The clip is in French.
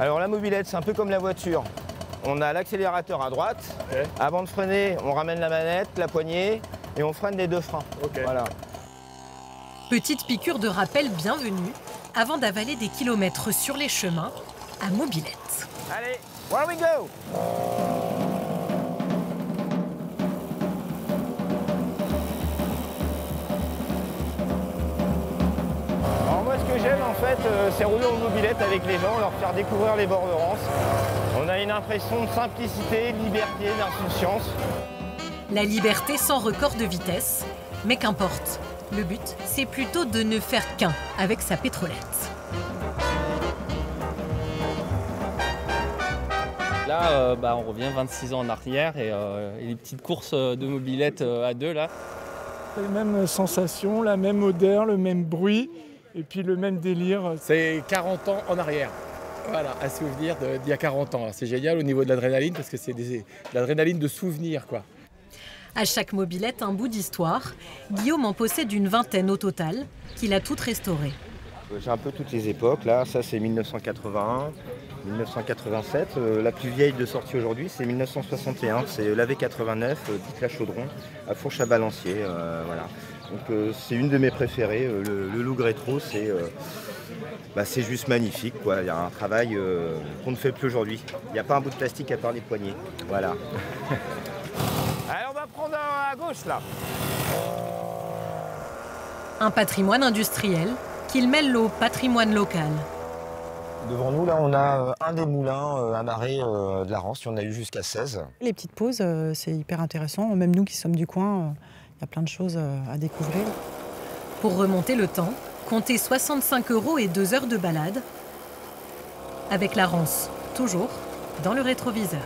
Alors la mobilette, c'est un peu comme la voiture. On a l'accélérateur à droite. Okay. Avant de freiner, on ramène la manette, la poignée et on freine les deux freins. Okay. Voilà. Petite piqûre de rappel bienvenue avant d'avaler des kilomètres sur les chemins à mobilette. Allez, where we go? Alors moi, ce que j'aime en fait, c'est rouler en mobilette avec les gens, leur faire découvrir les bords de Rance. On a une impression de simplicité, de liberté, d'insouciance. La liberté sans record de vitesse, mais qu'importe. Le but, c'est plutôt de ne faire qu'un avec sa pétrolette. Là, on revient 26 ans en arrière et les petites courses de mobilette à deux là. Les mêmes sensations, la même odeur, le même bruit et puis le même délire. C'est 40 ans en arrière. Voilà, un souvenir d'il y a 40 ans. C'est génial au niveau de l'adrénaline parce que c'est de l'adrénaline de souvenir, quoi. À chaque mobilette, un bout d'histoire. Guillaume en possède une vingtaine au total, qu'il a toutes restaurées. J'ai un peu toutes les époques. Là, ça c'est 1981, 1987. La plus vieille de sortie aujourd'hui, c'est 1961. C'est la V89, dite la Chaudron, à Fourche à Balancier. Voilà. Donc c'est une de mes préférées. Le look rétro, c'est juste magnifique, quoi. Il y a un travail qu'on ne fait plus aujourd'hui. Il n'y a pas un bout de plastique à part les poignées. Voilà. Allez, on va prendre à gauche là. Un patrimoine industriel qu'il mêle au patrimoine local. Devant nous, là, on a un des moulins à marée de la Rance. Il y en a eu jusqu'à 16. Les petites pauses, c'est hyper intéressant. Même nous qui sommes du coin, il y a plein de choses à découvrir. Pour remonter le temps, comptez 65 € et 2 heures de balade. Avec la Rance, toujours dans le rétroviseur.